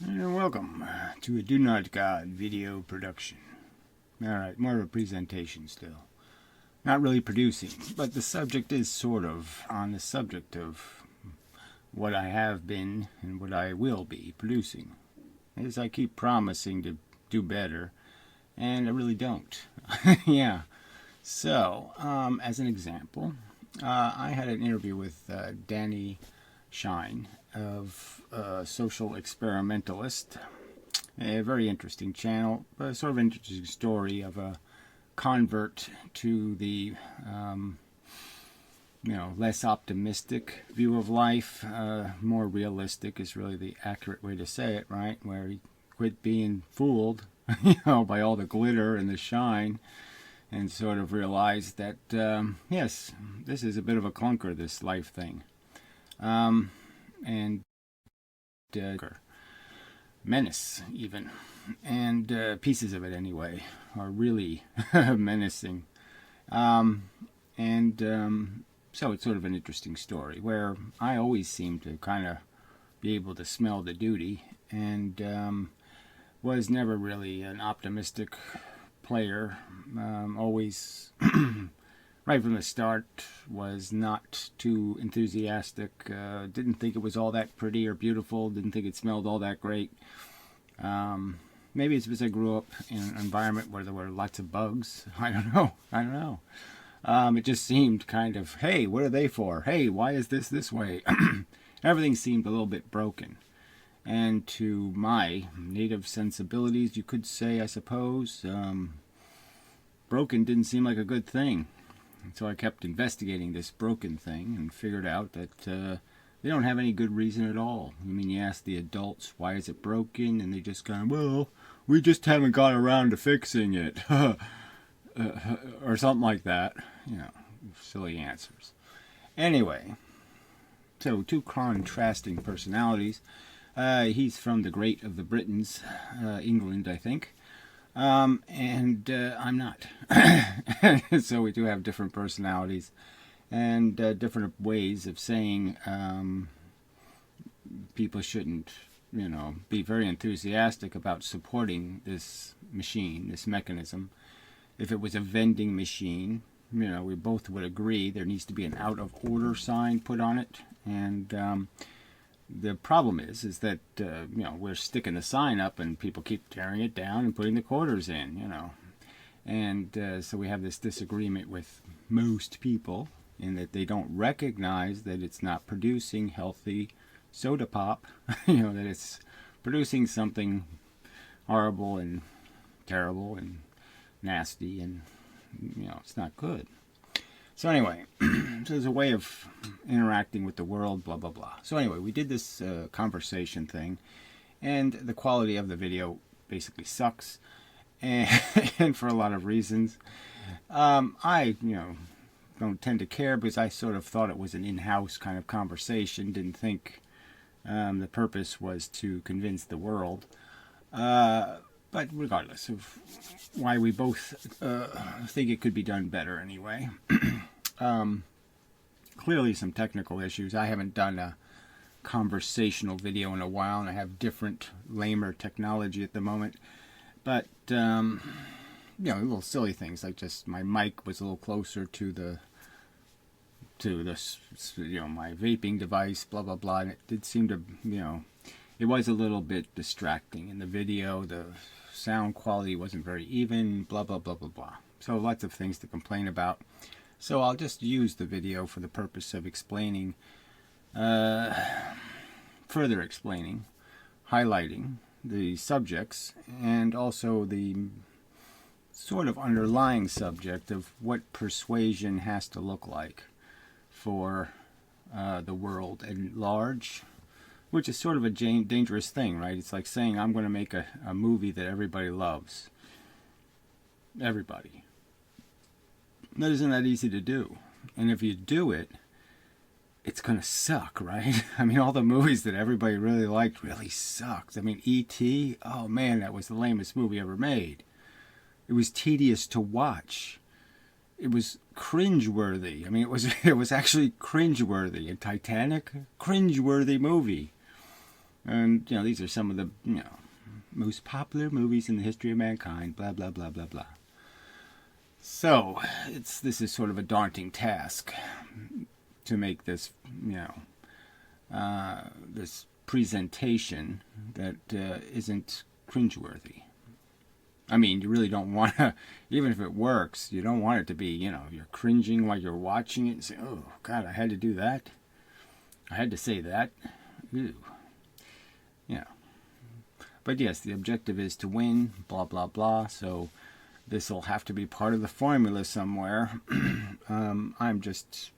And welcome to a Do Not God video production. Alright, more of a presentation still. Not really producing, but the subject is sort of on the subject of what I have been and what I will be producing. As I keep promising to do better, and I really don't. Yeah. So, as an example, I had an interview with Danny Shine of Social Experimentalist. A very interesting channel, a sort of interesting story of a convert to the less optimistic view of life. More realistic is really the accurate way to say it, right? Where he quit being fooled, by all the glitter and the shine, and sort of realized that yes, this is a bit of a clunker, this life thing, and menace even, and pieces of it anyway are really menacing, and so it's sort of an interesting story where I always seem to kind of be able to smell the duty, and was never really an optimistic player. Always, right from the start, was not too enthusiastic. Didn't think it was all that pretty or beautiful. Didn't think it smelled all that great. Maybe it's because I grew up in an environment where there were lots of bugs. I don't know. It just seemed kind of, hey, what are they for? Hey, why is this way? Everything seemed a little bit broken. And to my native sensibilities, you could say, I suppose, broken didn't seem like a good thing. And so I kept investigating this broken thing and figured out that they don't have any good reason at all. I mean, you ask the adults, why is it broken? And they just go, well, we just haven't got around to fixing it. Or something like that. Silly answers. Anyway, so two contrasting personalities. He's from the Great of the Britons, England, I think. And I'm not. So we do have different personalities and different ways of saying people shouldn't, be very enthusiastic about supporting this machine, this mechanism. If it was a vending machine, we both would agree there needs to be an out of order sign put on it. And the problem is that we're sticking the sign up and people keep tearing it down and putting the quarters in, and so we have this disagreement with most people in that they don't recognize that it's not producing healthy soda pop, that it's producing something horrible and terrible and nasty, and it's not good. So anyway, so there's a way of interacting with the world, blah, blah, blah. So anyway, we did this conversation thing, and the quality of the video basically sucks, and for a lot of reasons. I, don't tend to care because I sort of thought it was an in-house kind of conversation, didn't think the purpose was to convince the world. But regardless of why we both think it could be done better anyway. Clearly some technical issues. I haven't done a conversational video in a while, and I have different, lamer technology at the moment. But, little silly things, like just my mic was a little closer to the my vaping device, blah, blah, blah. And it did seem to, it was a little bit distracting in the video. The sound quality wasn't very even, blah, blah, blah, blah, blah. So lots of things to complain about. So I'll just use the video for the purpose of explaining, further explaining, highlighting the subjects, and also the sort of underlying subject of what persuasion has to look like for the world at large, which is sort of a dangerous thing, right? It's like saying, I'm going to make a movie that everybody loves. Everybody. That isn't that easy to do. And if you do it, it's going to suck, right? I mean, all the movies that everybody really liked really sucked. I mean, E.T., oh man, that was the lamest movie ever made. It was tedious to watch. It was cringeworthy. I mean, it was actually cringeworthy. And Titanic, cringeworthy movie. And, these are some of the, most popular movies in the history of mankind, blah, blah, blah, blah, blah. So, this is sort of a daunting task to make this, this presentation that isn't cringeworthy. I mean, you really don't want to, even if it works, you don't want it to be, you're cringing while you're watching it and say, oh, God, I had to do that. I had to say that. Ew. But yes, the objective is to win, blah, blah, blah. So this will have to be part of the formula somewhere. I'm just,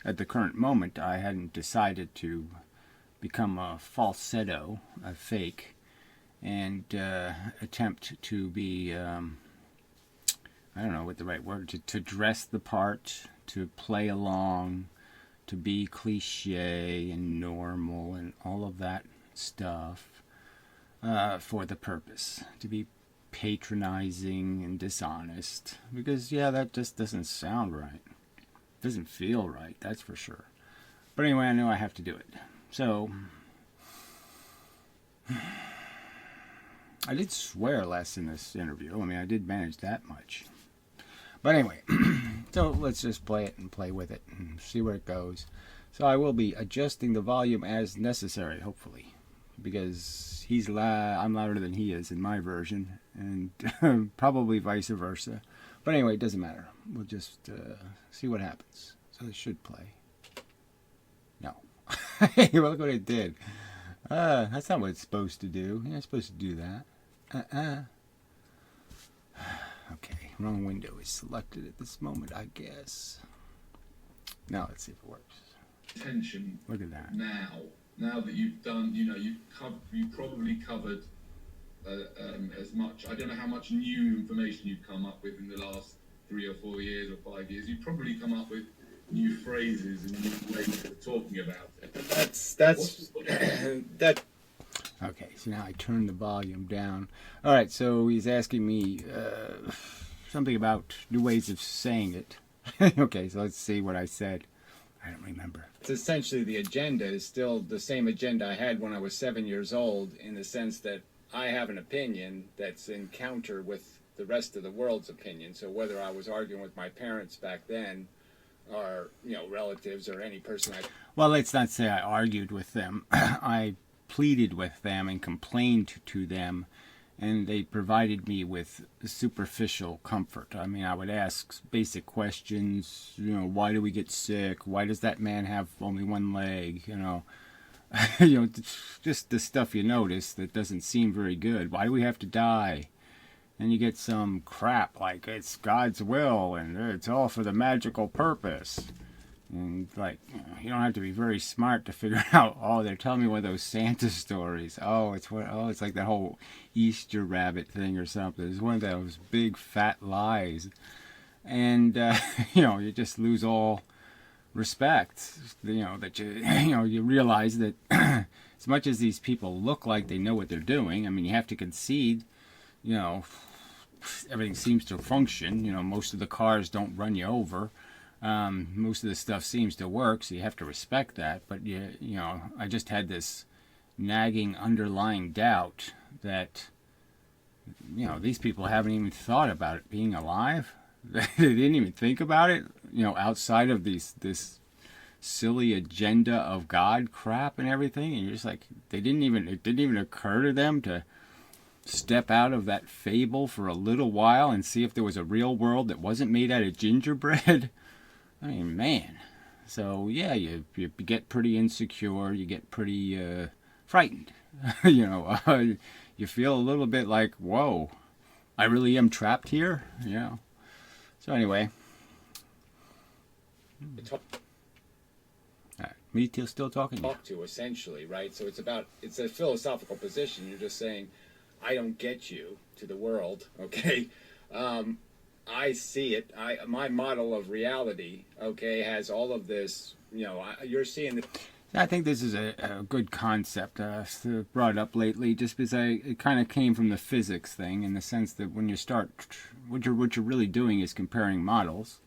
at the current moment, I hadn't decided to become a falsetto, a fake, and attempt to be, I don't know what the right word, to dress the part, to play along, to be cliche and normal and all of that stuff for the purpose, to be patronizing and dishonest, because that just doesn't sound right. Doesn't feel right, that's for sure. But anyway, I know I have to do it. So I did swear less in this interview. I mean, I did manage that much. But anyway, so let's just play it and play with it and see where it goes. So I will be adjusting the volume as necessary, hopefully, because I'm louder than he is in my version, and probably vice versa. But anyway, it doesn't matter. We'll just see what happens. So this should play. No. Hey, look what it did. That's not what it's supposed to do. You're not supposed to do that. Okay, wrong window is selected at this moment, I guess. Now let's see if it works. Attention. Look at that. Now that you've done, you've probably covered as much. I don't know how much new information you've come up with in the last 3 or 4 years or 5 years. You've probably come up with new phrases and new ways of talking about it. That's that. Okay, so now I turn the volume down. All right, so he's asking me something about new ways of saying it. Okay, so let's see what I said. I don't remember. It's essentially the agenda is still the same agenda I had when I was 7 years old, in the sense that I have an opinion that's in counter with the rest of the world's opinion. So whether I was arguing with my parents back then, or relatives, or any person well, let's not say I argued with them. I pleaded with them and complained to them, and they provided me with superficial comfort. I mean, I would ask basic questions, why do we get sick? Why does that man have only one leg? Just the stuff you notice that doesn't seem very good. Why do we have to die? And you get some crap like it's God's will and it's all for the magical purpose. And you don't have to be very smart to figure out, they're telling me one of those Santa stories. It's like that whole Easter rabbit thing or something. It's one of those big fat lies. And, you just lose all respect. That you realize that as much as these people look like they know what they're doing, I mean, you have to concede, everything seems to function. Most of the cars don't run you over. Most of the stuff seems to work, so you have to respect that. But I just had this nagging underlying doubt that these people haven't even thought about it being alive. They didn't even think about it, outside of this silly agenda of God crap and everything. And you're just like, it didn't even occur to them to step out of that fable for a little while and see if there was a real world that wasn't made out of gingerbread. I mean, man. So yeah, you get pretty insecure. You get pretty frightened. You feel a little bit like, whoa, I really am trapped here. So anyway, me still talking. Talk to essentially, right? So it's a philosophical position. You're just saying, I don't get you to the world, okay? I see it. My model of reality, okay, has all of this. You're seeing the. I think this is a good concept brought up lately, just because it kind of came from the physics thing, in the sense that when you start, what you're really doing is comparing models.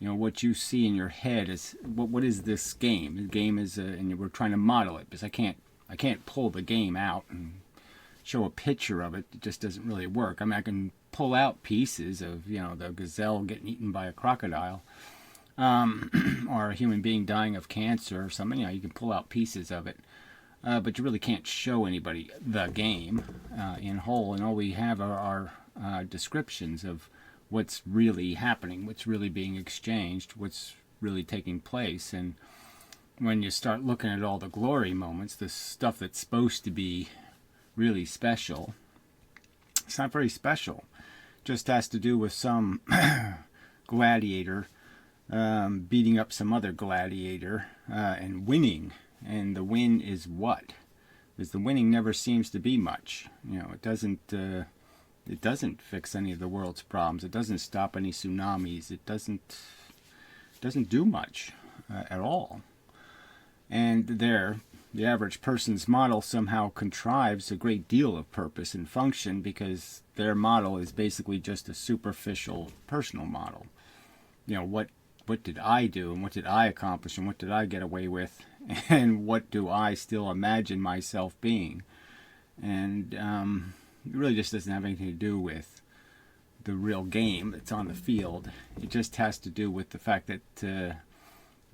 What you see in your head is what is this game? The game is, and we're trying to model it, because I can't I can't pull the game out and show a picture of it. It just doesn't really work. I mean, I can pull out pieces of, the gazelle getting eaten by a crocodile, or a human being dying of cancer or something. You can pull out pieces of it, but you really can't show anybody the game in whole. And all we have are descriptions of what's really happening, what's really being exchanged, what's really taking place. And when you start looking at all the glory moments, the stuff that's supposed to be really special, it's not very special. It just has to do with some gladiator beating up some other gladiator and winning. And the win is what? Because the winning never seems to be much. It doesn't fix any of the world's problems. It doesn't stop any tsunamis. It doesn't do much at all. And the average person's model somehow contrives a great deal of purpose and function, because their model is basically just a superficial personal model. What did I do, and what did I accomplish, and what did I get away with, and what do I still imagine myself being? And it really just doesn't have anything to do with the real game that's on the field. It just has to do with the fact that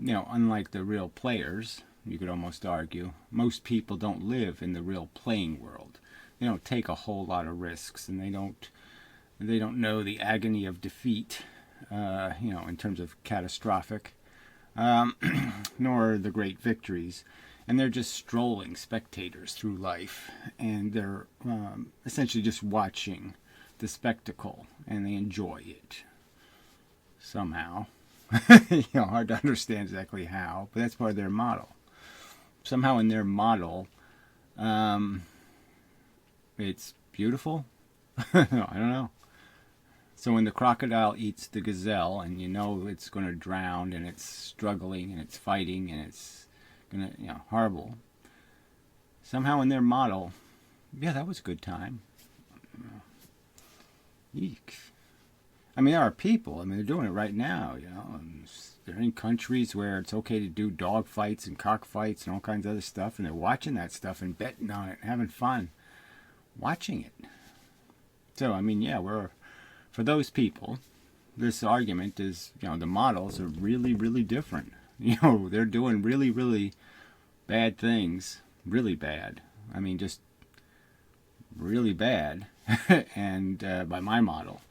unlike the real players, you could almost argue, most people don't live in the real playing world. They don't take a whole lot of risks, and they don't know the agony of defeat, in terms of catastrophic, nor the great victories. And they're just strolling spectators through life, and they're essentially just watching the spectacle, and they enjoy it somehow. Hard to understand exactly how, but that's part of their model. Somehow in their model, it's beautiful. I don't know. So when the crocodile eats the gazelle, and it's going to drown, and it's struggling, and it's fighting, and it's going to, horrible. Somehow in their model, yeah, that was a good time. Eek. I mean, there are people, they're doing it right now, and they're in countries where it's okay to do dog fights and cockfights and all kinds of other stuff, and they're watching that stuff and betting on it, having fun watching it. So, for those people, this argument is, the models are really, really different. They're doing really, really bad things, really bad. Just really bad, and by my model.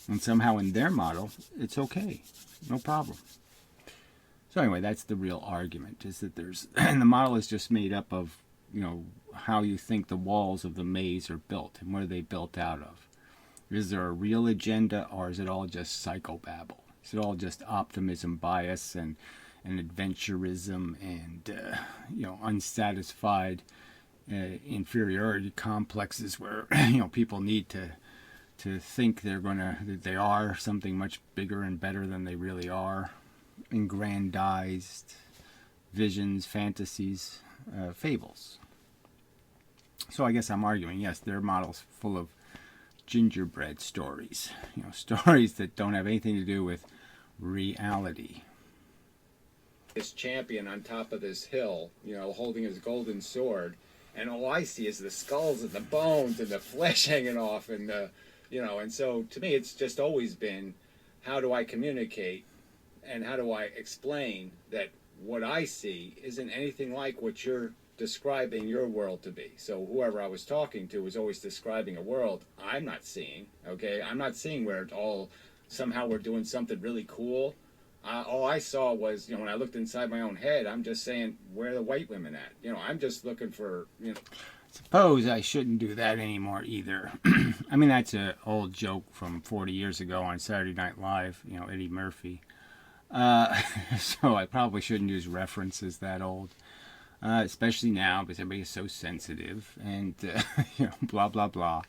And somehow in their model, it's okay. No problem. So anyway, that's the real argument, is that and the model is just made up of, how you think the walls of the maze are built, and what are they built out of. Is there a real agenda, or is it all just psychobabble? Is it all just optimism bias and adventurism and, unsatisfied inferiority complexes where, people need to think that they are something much bigger and better than they really are, aggrandized visions, fantasies, fables. So I guess I'm arguing, yes, their model's full of gingerbread stories, stories that don't have anything to do with reality. This champion on top of this hill, holding his golden sword, and all I see is the skulls and the bones and the flesh hanging off, and and so to me it's just always been, how do I communicate and how do I explain that what I see isn't anything like what you're describing your world to be. So whoever I was talking to was always describing a world I'm not seeing, okay? I'm not seeing where it's all, somehow we're doing something really cool. All I saw was, when I looked inside my own head, I'm just saying, where are the white women at? I'm just looking for, Suppose I shouldn't do that anymore either. That's an old joke from 40 years ago on Saturday Night Live, Eddie Murphy. So I probably shouldn't use references that old. Especially now, because everybody is so sensitive, and, blah, blah, blah.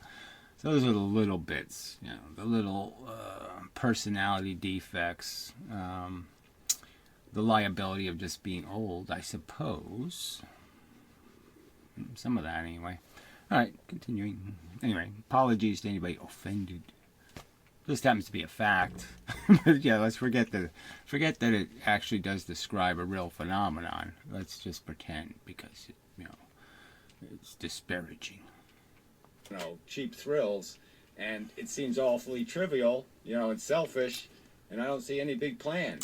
So those are the little bits, the little personality defects, the liability of just being old, I suppose. Some of that, anyway. All right, continuing. Anyway, apologies to anybody offended. This happens to be a fact. But yeah, let's forget that it actually does describe a real phenomenon. Let's just pretend, because it's disparaging. Cheap thrills, and it seems awfully trivial, and selfish, and I don't see any big plan,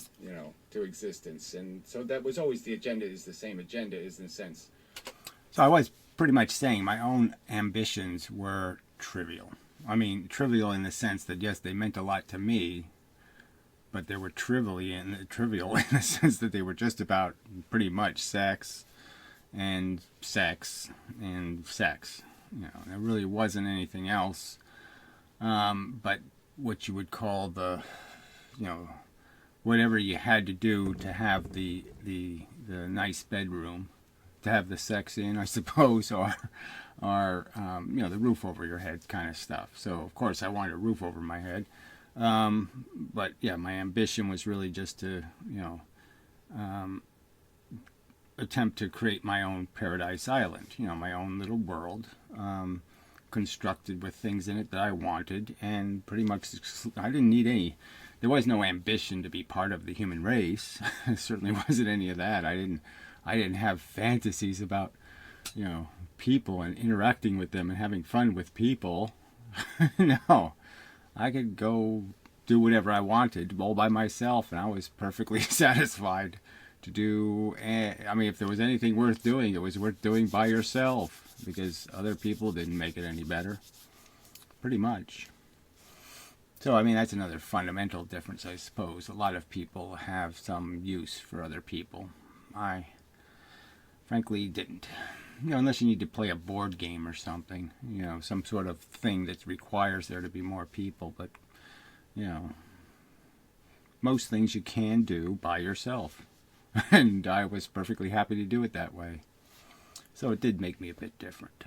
to existence. And so that was always the agenda, is the same agenda, is in a sense. So I was pretty much saying my own ambitions were trivial. I mean, trivial in the sense that, yes, they meant a lot to me, but they were trivial in the sense that they were just about pretty much sex and sex and sex. There really wasn't anything else. But what you would call the, whatever you had to do to have the nice bedroom, to have the sex in, I suppose, or the roof over your head kind of stuff. So of course I wanted a roof over my head. But yeah, my ambition was really just to, attempt to create my own paradise island, my own little world, constructed with things in it that I wanted, and pretty much I didn't need any. There was no ambition to be part of the human race. There certainly wasn't any of that. I didn't have fantasies about, people and interacting with them and having fun with people. No, I could go do whatever I wanted all by myself, and I was perfectly satisfied to do. I mean, if there was anything worth doing, it was worth doing by yourself, because other people didn't make it any better, pretty much. So, I mean, that's another fundamental difference, I suppose. A lot of people have some use for other people. I, frankly, didn't. Unless you need to play a board game or something, some sort of thing that requires there to be more people. But, most things you can do by yourself. And I was perfectly happy to do it that way. So it did make me a bit different.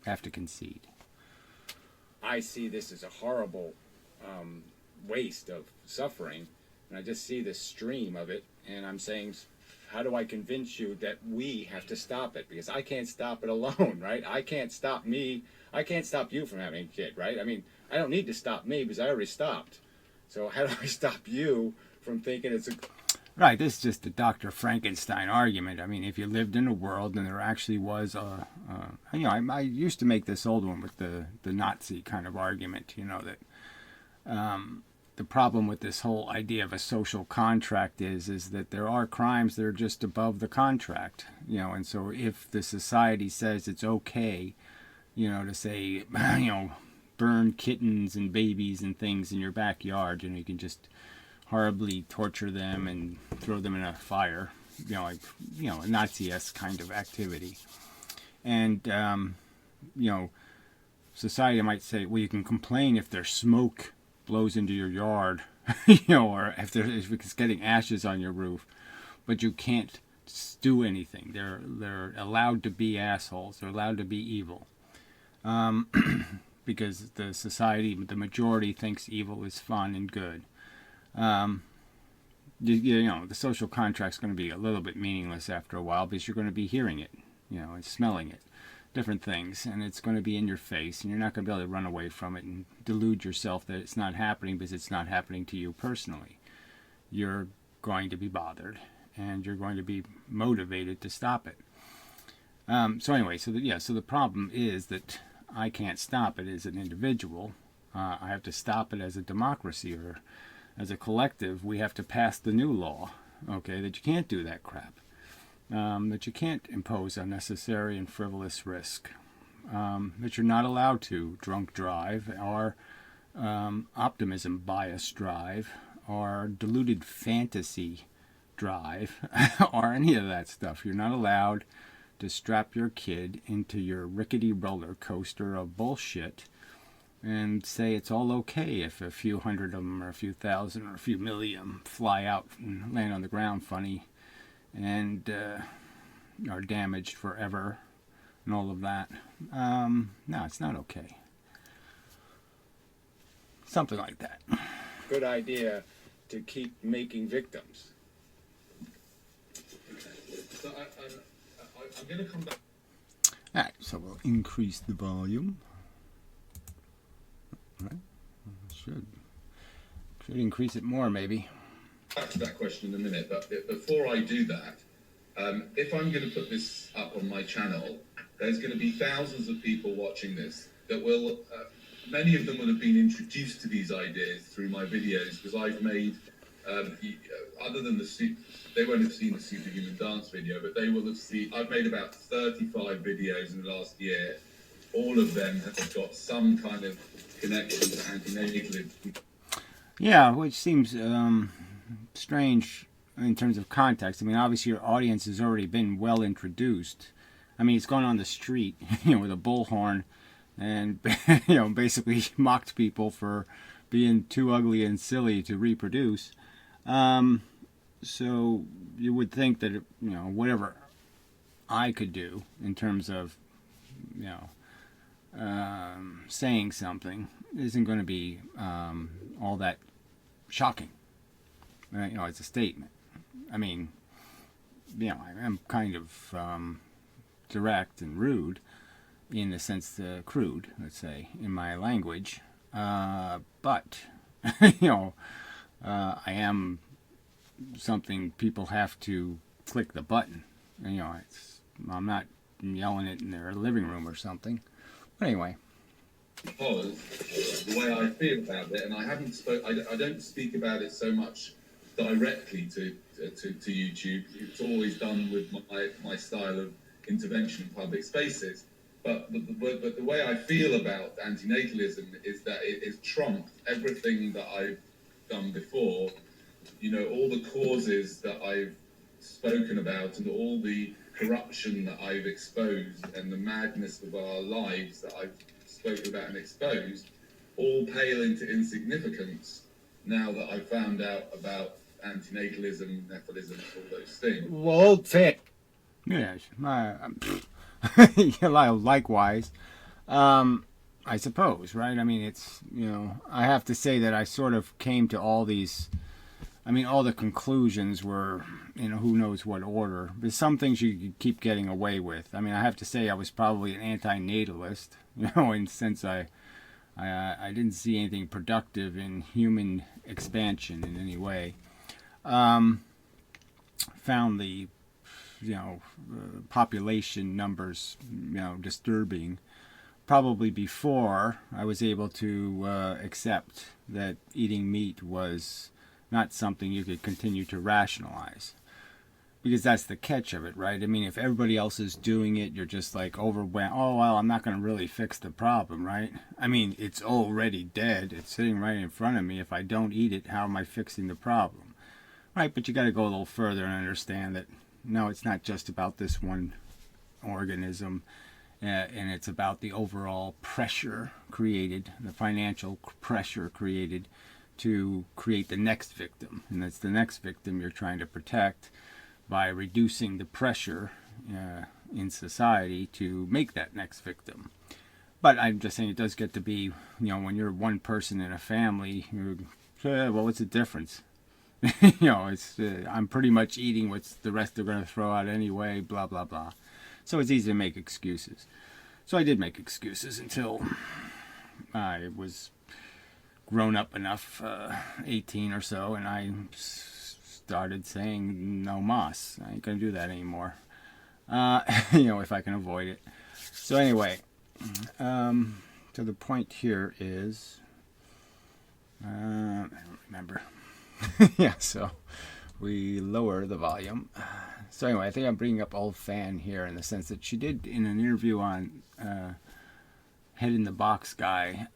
Have to concede. I see this as a horrible waste of suffering, and I just see the stream of it, and I'm saying, how do I convince you that we have to stop it? Because I can't stop it alone, right? I can't stop me. I can't stop you from having a kid, right? I mean, I don't need to stop me because I already stopped. So how do I stop you from thinking it's a... Right, this is just the Dr. Frankenstein argument. I mean, if you lived in a world and there actually was I used to make this old one with the Nazi kind of argument, that the problem with this whole idea of a social contract is that there are crimes that are just above the contract, and so if the society says it's okay, to say, burn kittens and babies and things in your backyard, you can just horribly torture them and throw them in a fire, a Nazi-esque kind of activity. And, society might say, well, you can complain if there's smoke blows into your yard, or if it's getting ashes on your roof, but you can't do anything. They're allowed to be assholes. They're allowed to be evil. Because the society, the majority thinks evil is fun and good. The social contract's going to be a little bit meaningless after a while, because you're going to be hearing it, and smelling it, different things, and it's going to be in your face, and you're not going to be able to run away from it and delude yourself that it's not happening because it's not happening to you personally. You're going to be bothered, and you're going to be motivated to stop it. So anyway, so the problem is that I can't stop it as an individual. I have to stop it as a democracy, or as a collective. We have to pass the new law, okay, that you can't do that crap, that you can't impose unnecessary and frivolous risk, that you're not allowed to drunk drive, or optimism bias drive, or deluded fantasy drive, or any of that stuff. You're not allowed to strap your kid into your rickety roller coaster of bullshit and say it's all okay if a few hundred of them, or a few thousand, or a few million fly out and land on the ground funny and are damaged forever and all of that. No, it's not okay. Something like that. Good idea to keep making victims. So I'm going to come back. All right, so we'll increase the volume. Right. Should increase it more, maybe. Back to that question in a minute, but before I do that, if I'm going to put this up on my channel, there's going to be thousands of people watching this that will, many of them will have been introduced to these ideas through my videos, because I've made, other than they won't have seen the Superhuman Dance video, but they will have seen, I've made about 35 videos in the last year. All of them have got some kind of connection to antinatalism. Yeah, which seems strange in terms of context. I mean, obviously your audience has already been well introduced. I mean, he's gone on the street, with a bullhorn, and basically mocked people for being too ugly and silly to reproduce. So you would think that whatever I could do in terms of saying something isn't going to be all that shocking. It's a statement. I mean, I'm kind of direct and rude in the sense crude, let's say, in my language. But, I am something people have to click the button. I'm not yelling it in their living room or something. But anyway. Because the way I feel about it, and I don't speak about it so much directly to YouTube. It's always done with my style of intervention in public spaces. But the way I feel about antinatalism is that it has trumped everything that I've done before. All the causes that I've spoken about, and all the corruption that I've exposed, and the madness of our lives that I've spoken about and exposed, all pale into insignificance now that I've found out about antinatalism, nepotism, all those things. Well, fit. Yes, likewise. I suppose, right? I mean, it's, I have to say that I sort of came to all these, all the conclusions were, who knows what order. But some things you keep getting away with. I have to say I was probably an anti-natalist, in the sense I didn't see anything productive in human expansion in any way. Found the, population numbers, disturbing. Probably before I was able to accept that eating meat was not something you could continue to rationalize. Because that's the catch of it, right? If everybody else is doing it, you're just like overwhelmed. Oh, well, I'm not going to really fix the problem, right? It's already dead. It's sitting right in front of me. If I don't eat it, how am I fixing the problem? Right, but you got to go a little further and understand that, no, it's not just about this one organism. And it's about the overall pressure created, the financial pressure created to create the next victim. And that's the next victim you're trying to protect by reducing the pressure in society to make that next victim. But I'm just saying it does get to be, when you're one person in a family, well, what's the difference? I'm pretty much eating what the rest are going to throw out anyway, blah, blah, blah. So it's easy to make excuses. So I did make excuses until I was grown up enough, 18 or so, and I started saying no mas. I ain't going to do that anymore. If I can avoid it. So anyway, so the point here is, I don't remember. Yeah, so we lower the volume. So anyway, I think I'm bringing up old Fan here in the sense that she did, in an interview on Head in the Box Guy,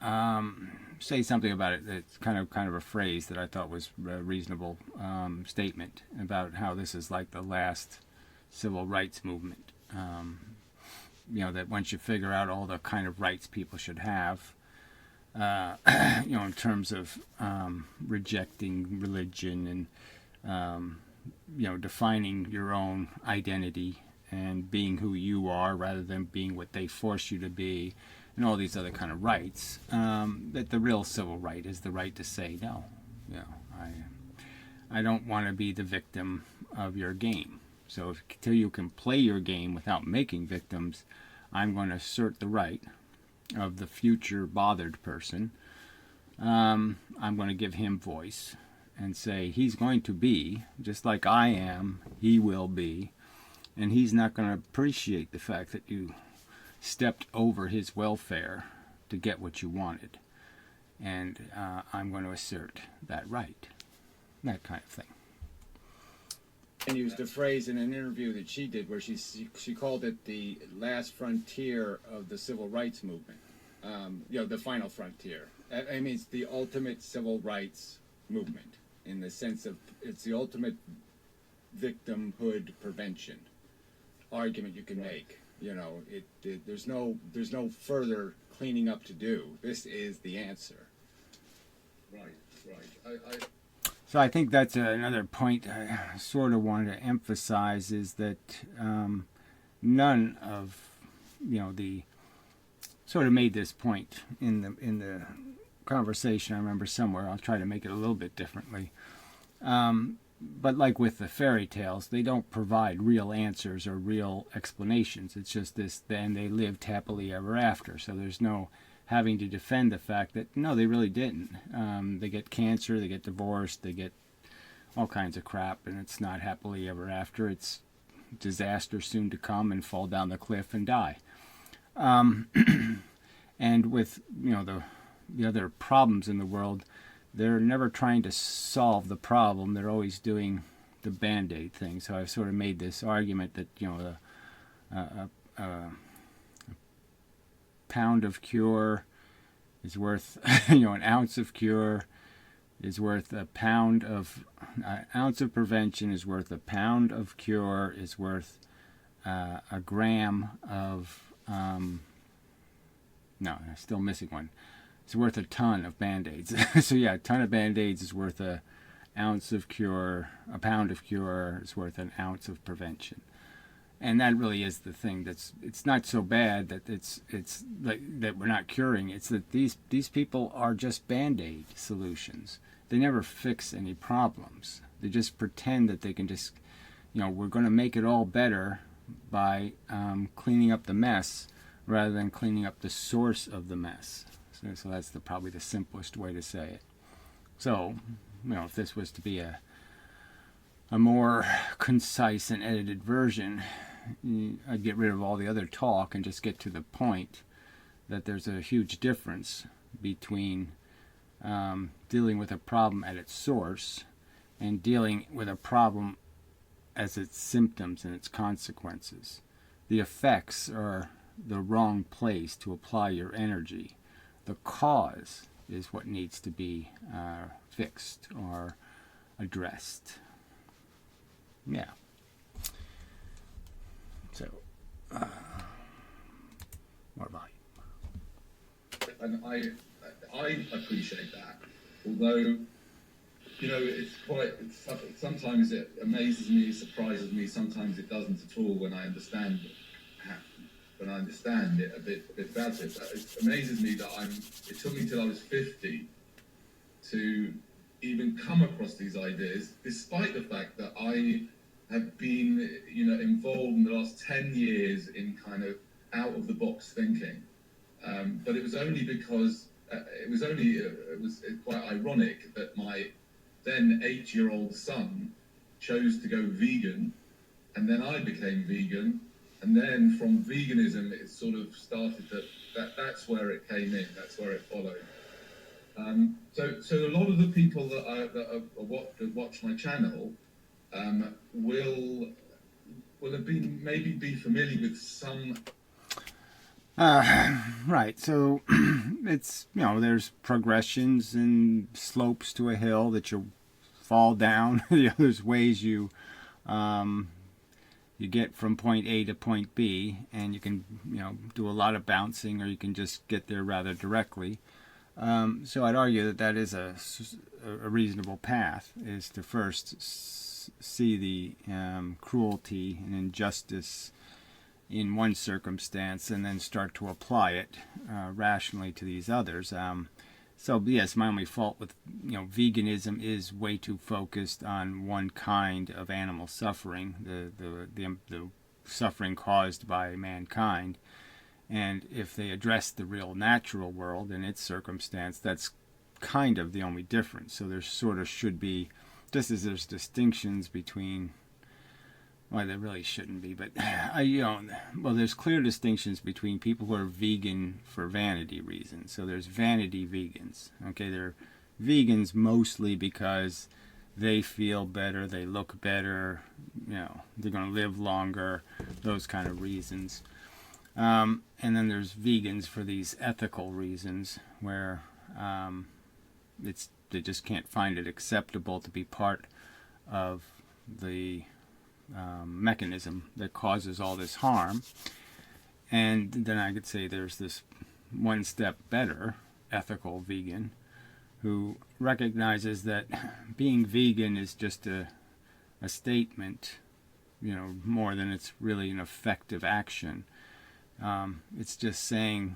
say something about it that's kind of a phrase that I thought was a reasonable statement about how this is like the last civil rights movement. That once you figure out all the kind of rights people should have, in terms of rejecting religion and defining your own identity and being who you are rather than being what they force you to be, and all these other kind of rights, that the real civil right is the right to say no. I don't want to be the victim of your game. So until you can play your game without making victims, I'm going to assert the right of the future bothered person. I'm going to give him voice and say he's going to be just like I am. He will be, and he's not going to appreciate the fact that you stepped over his welfare to get what you wanted. And I'm going to assert that right. That kind of thing. And used a phrase in an interview that she did where she called it the last frontier of the civil rights movement. The final frontier. I mean, it's the ultimate civil rights movement in the sense of it's the ultimate victimhood prevention argument you can make. There's no further cleaning up to do. This is the answer. Right. So I think that's another point I sort of wanted to emphasize is that none of the sort of made this point in the conversation. I remember somewhere. I'll try to make it a little bit differently. But like with the fairy tales, they don't provide real answers or real explanations. It's just this, then they lived happily ever after. So there's no having to defend the fact that, no, they really didn't. They get cancer, they get divorced, they get all kinds of crap, and it's not happily ever after. It's disaster soon to come and fall down the cliff and die. And with, the other problems in the world, they're never trying to solve the problem. They're always doing the Band-Aid thing. So I've sort of made this argument that, a pound of cure is worth, an ounce of cure is worth a pound of, an ounce of prevention is worth a pound of cure is worth a gram of, no, I'm still missing one. It's worth a ton of Band-Aids. So yeah, a ton of Band-Aids is worth a ounce of cure. A pound of cure is worth an ounce of prevention. And that really is the thing. It's not so bad that it's like that we're not curing. It's that these people are just Band-Aid solutions. They never fix any problems. They just pretend that they can just, we're going to make it all better by cleaning up the mess rather than cleaning up the source of the mess. So that's probably the simplest way to say it. So, if this was to be a more concise and edited version, I'd get rid of all the other talk and just get to the point that there's a huge difference between dealing with a problem at its source and dealing with a problem as its symptoms and its consequences. The effects are the wrong place to apply your energy. The cause is what needs to be fixed or addressed. Yeah. So, more volume. And I appreciate that. Although, sometimes it amazes me, surprises me, sometimes it doesn't at all when I understand it a bit about it. But it amazes me that it took me till I was 50 to even come across these ideas, despite the fact that I have been, involved in the last 10 years in kind of out of the box thinking. But it was only because it was quite ironic that my then 8-year-old son chose to go vegan, and then I became vegan. And then from veganism, it sort of started that's where it came in. That's where it followed. So a lot of the people that watch my channel will have been maybe be familiar with some. Right. So it's there's progressions and slopes to a hill that you fall down. There's ways you get from point A to point B, and you can do a lot of bouncing, or you can just get there rather directly. So I'd argue that is a reasonable path, is to first see the cruelty and injustice in one circumstance and then start to apply it rationally to these others. So yes, my only fault with veganism is way too focused on one kind of animal suffering, the suffering caused by mankind. And if they address the real natural world and its circumstance, that's kind of the only difference. So there sort of should be, just as there's distinctions between, well, there really shouldn't be, but well, there's clear distinctions between people who are vegan for vanity reasons. So there's vanity vegans. Okay, they're vegans mostly because they feel better, they look better, they're going to live longer, those kind of reasons. And then there's vegans for these ethical reasons where they just can't find it acceptable to be part of the mechanism that causes all this harm. And then I could say there's this one step better ethical vegan who recognizes that being vegan is just a statement, more than it's really an effective action. It's just saying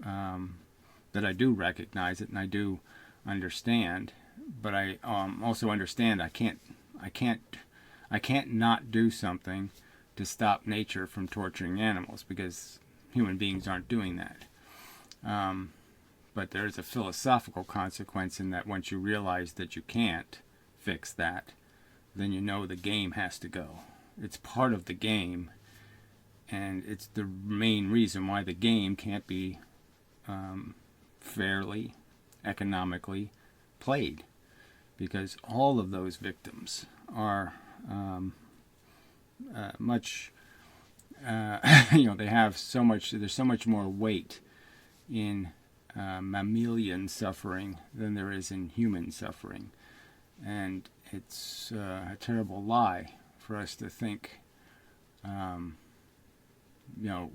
that I do recognize it and I do understand, but I also understand I can't not do something to stop nature from torturing animals, because human beings aren't doing that. But there's a philosophical consequence in that once you realize that you can't fix that, then the game has to go. It's part of the game, and it's the main reason why the game can't be fairly, economically played, because all of those victims are much they have so much, there's so much more weight in mammalian suffering than there is in human suffering. And it's a terrible lie for us to think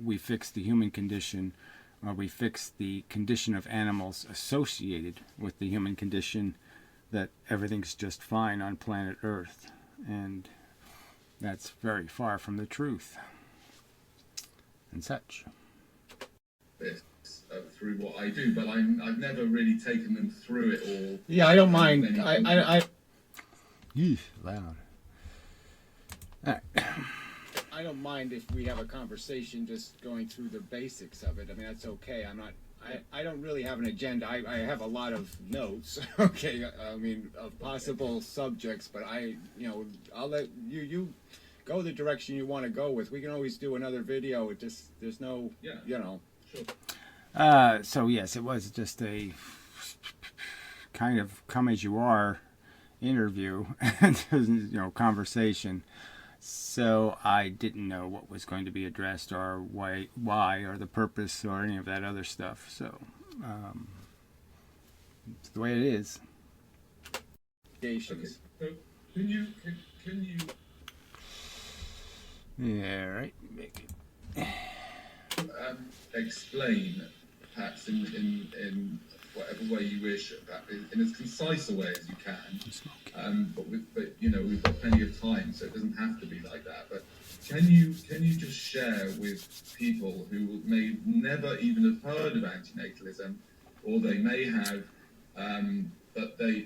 we fix the human condition, or we fix the condition of animals associated with the human condition, that everything's just fine on planet Earth. And that's very far from the truth and such. This through what I do, but I've never really taken them through it all. Yeah, I don't mind. Loud. All right. I don't mind if we have a conversation just going through the basics of it. I mean, that's okay. I don't really have an agenda. I have a lot of notes, okay, I mean, of possible subjects, but I'll let you go the direction you want to go with. We can always do another video. It just, there's no, Sure. So yes, it was just a kind of come as you are interview and conversation. So I didn't know what was going to be addressed, or why, or the purpose, or any of that other stuff. So it's the way it is. Okay. So can you Yeah, right. Make it. explain, perhaps in whatever way you wish, in as concise a way as you can. But we've got plenty of time, so it doesn't have to be like that. But can you just share with people who may never even have heard of antinatalism, or they may have, but they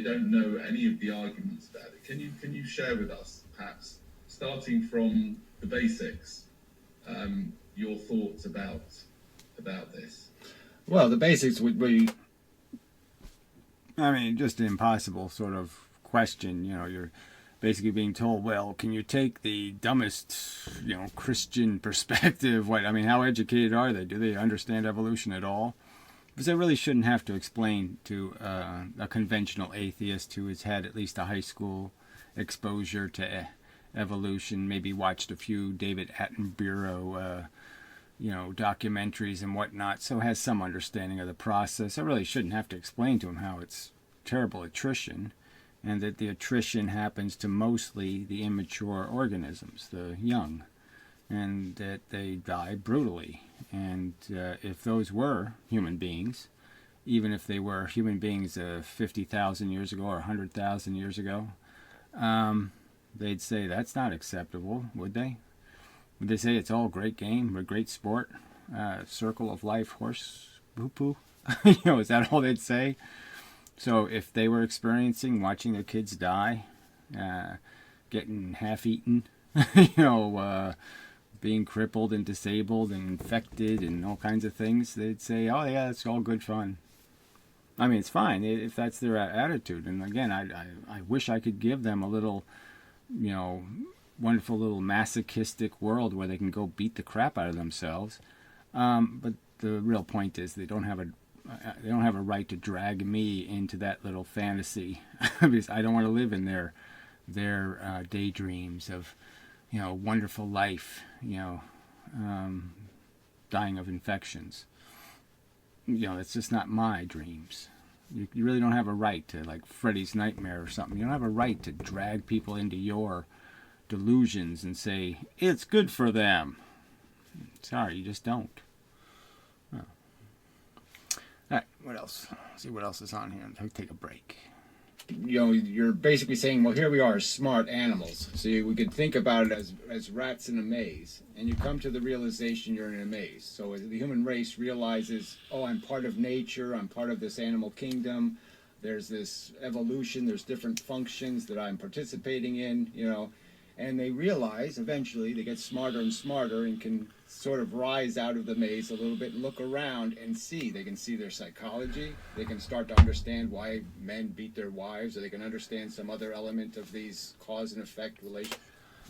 don't know any of the arguments about it? Can you share with us, perhaps starting from the basics, your thoughts about this? Well, the basics would be, I mean, just an impossible sort of question. You're basically being told, well, can you take the dumbest, Christian perspective? How educated are they? Do they understand evolution at all? Because they really shouldn't have to explain to a conventional atheist who has had at least a high school exposure to evolution, maybe watched a few David Attenborough documentaries and whatnot, so has some understanding of the process. I really shouldn't have to explain to him how it's terrible attrition, and that the attrition happens to mostly the immature organisms, the young, and that they die brutally. And if those were human beings, even if they were human beings 50,000 years ago or 100,000 years ago, they'd say that's not acceptable, would they? Would they say it's all great game, or great sport, circle of life, horse poo-poo? Is that all they'd say? So if they were experiencing watching their kids die, getting half-eaten, being crippled and disabled and infected and all kinds of things, they'd say, oh yeah, it's all good fun. I mean, it's fine if that's their attitude. And again, I wish I could give them a little, wonderful little masochistic world where they can go beat the crap out of themselves. But the real point is they don't have a right to drag me into that little fantasy because I don't want to live in their daydreams of, wonderful life, dying of infections. It's just not my dreams. You really don't have a right to, like Freddy's Nightmare or something. You don't have a right to drag people into your delusions and say, it's good for them. Sorry, you just don't. Oh. Alright, what else? Let's see what else is on here. I'll take a break. You're basically saying, well, here we are, smart animals. So we could think about it as rats in a maze. And you come to the realization you're in a maze. So as the human race realizes, oh, I'm part of nature, I'm part of this animal kingdom, there's this evolution, there's different functions that I'm participating in, and they realize eventually they get smarter and smarter and can sort of rise out of the maze a little bit and look around and see. They can see their psychology. They can start to understand why men beat their wives, or they can understand some other element of these cause and effect relations.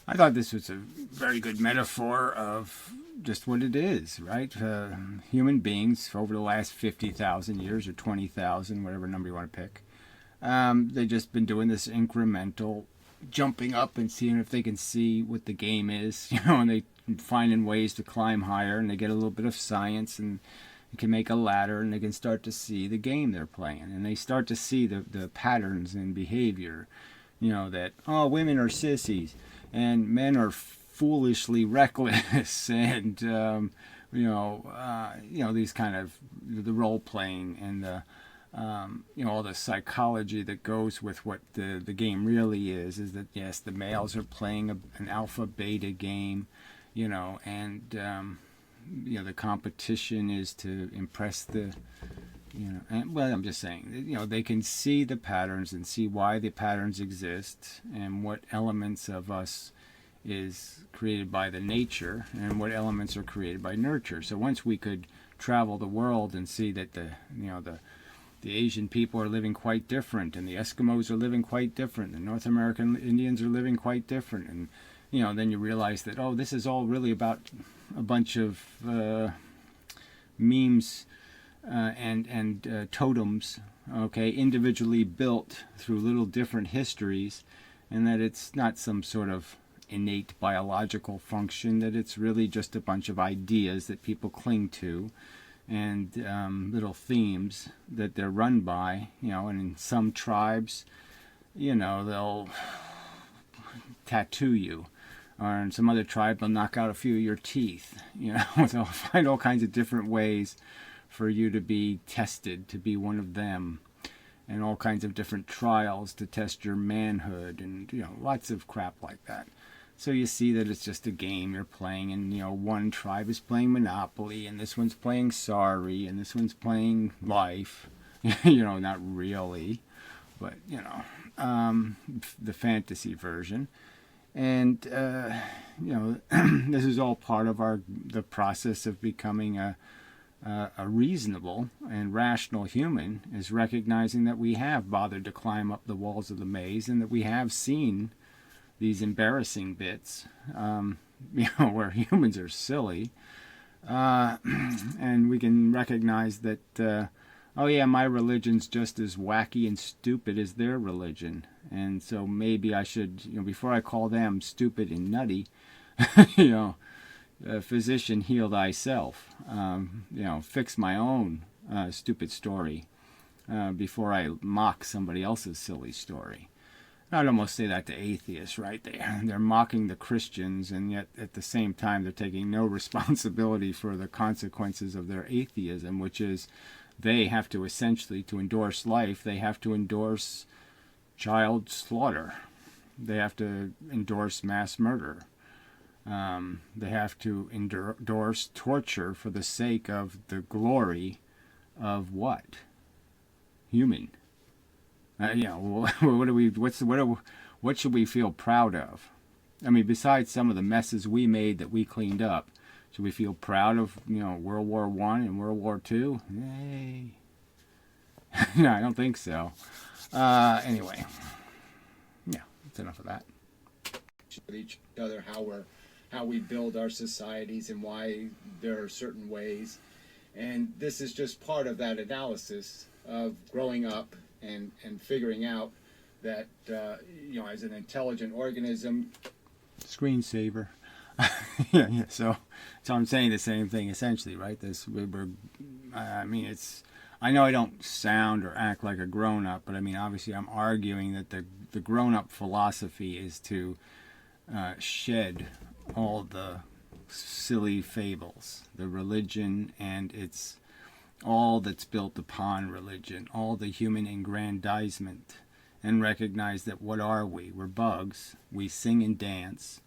I thought this was a very good metaphor of just what it is, right? Human beings over the last 50,000 years or 20,000, whatever number you want to pick, they've just been doing this incremental jumping up and seeing if they can see what the game is, and they finding ways to climb higher, and they get a little bit of science and can make a ladder, and they can start to see the game they're playing, and they start to see the patterns in behavior, that, oh, women are sissies and men are foolishly reckless and these kind of the role playing and the all the psychology that goes with what the game really is that, yes, the males are playing an alpha beta game, and the competition is to impress the, and, well, I'm just saying, they can see the patterns and see why the patterns exist and what elements of us is created by the nature and what elements are created by nurture. So once we could travel the world and see that the Asian people are living quite different, and the Eskimos are living quite different, the North American Indians are living quite different, and then you realize that, oh, this is all really about a bunch of memes and totems, okay, individually built through little different histories, and that it's not some sort of innate biological function, that it's really just a bunch of ideas that people cling to, and little themes that they're run by, and in some tribes, they'll tattoo you, or in some other tribe they'll knock out a few of your teeth, they'll find all kinds of different ways for you to be tested, to be one of them, and all kinds of different trials to test your manhood, and lots of crap like that. So you see that it's just a game you're playing, and one tribe is playing Monopoly, and this one's playing Sorry, and this one's playing Life. Not really, but the fantasy version. And this is all part of the process of becoming a reasonable and rational human, is recognizing that we have bothered to climb up the walls of the maze, and that we have seen these embarrassing bits, where humans are silly, and we can recognize that, oh yeah, my religion's just as wacky and stupid as their religion, and so maybe I should, before I call them stupid and nutty, physician, heal thyself, fix my own stupid story before I mock somebody else's silly story. I'd almost say that to atheists, right? They're mocking the Christians, and yet at the same time they're taking no responsibility for the consequences of their atheism, which is they have to essentially, to endorse life, they have to endorse child slaughter. They have to endorse mass murder. They have to endorse torture for the sake of the glory of what? Human. What should we feel proud of? I mean, besides some of the messes we made that we cleaned up, should we feel proud of, World War I and World War II? Yay. No, I don't think so. Anyway, yeah, that's enough of that. with each other, how we build our societies and why there are certain ways. And this is just part of that analysis of growing up and figuring out that, as an intelligent organism. Screensaver. Yeah. So I'm saying the same thing essentially, right? I know I don't sound or act like a grown-up, but I mean, obviously I'm arguing that the grown-up philosophy is to shed all the silly fables, the religion, and it's all that's built upon religion, all the human aggrandizement, and recognize that what are we? We're bugs. We sing and dance.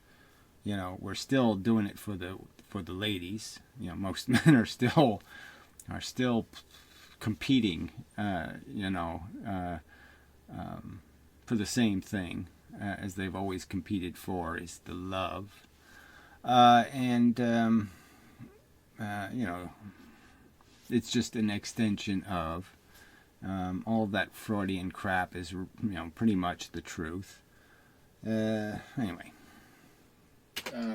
We're still doing it for the ladies. Most men are still competing. For the same thing as they've always competed for, is the love. It's just an extension of all of that Freudian crap is, pretty much the truth. Anyway.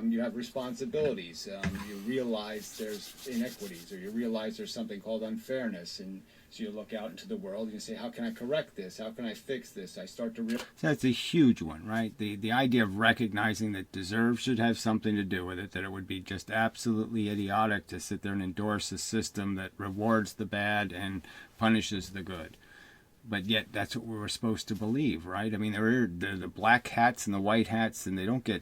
You have responsibilities. You realize there's inequities, or you realize there's something called unfairness, and so you look out into the world and you say, how can I correct this? How can I fix this? I start to realize. So that's a huge one, right? The idea of recognizing that deserve should have something to do with it, that it would be just absolutely idiotic to sit there and endorse a system that rewards the bad and punishes the good. But yet that's what we were supposed to believe, right? I mean, they're the black hats and the white hats, and they don't get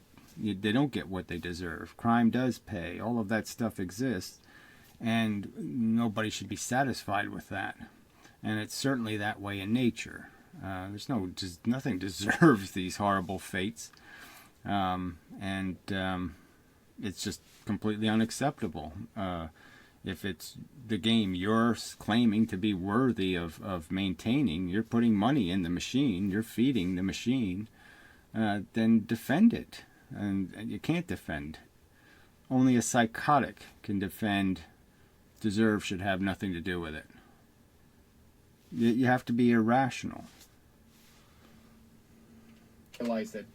what they deserve. Crime does pay. All of that stuff exists, and nobody should be satisfied with that. And it's certainly that way in nature. Nothing deserves these horrible fates, and it's just completely unacceptable. If it's the game you're claiming to be worthy of maintaining, you're putting money in the machine, you're feeding the machine, then defend it. And you can't defend. Only a psychotic can defend deserve should have nothing to do with it. You have to be irrational. Realize that,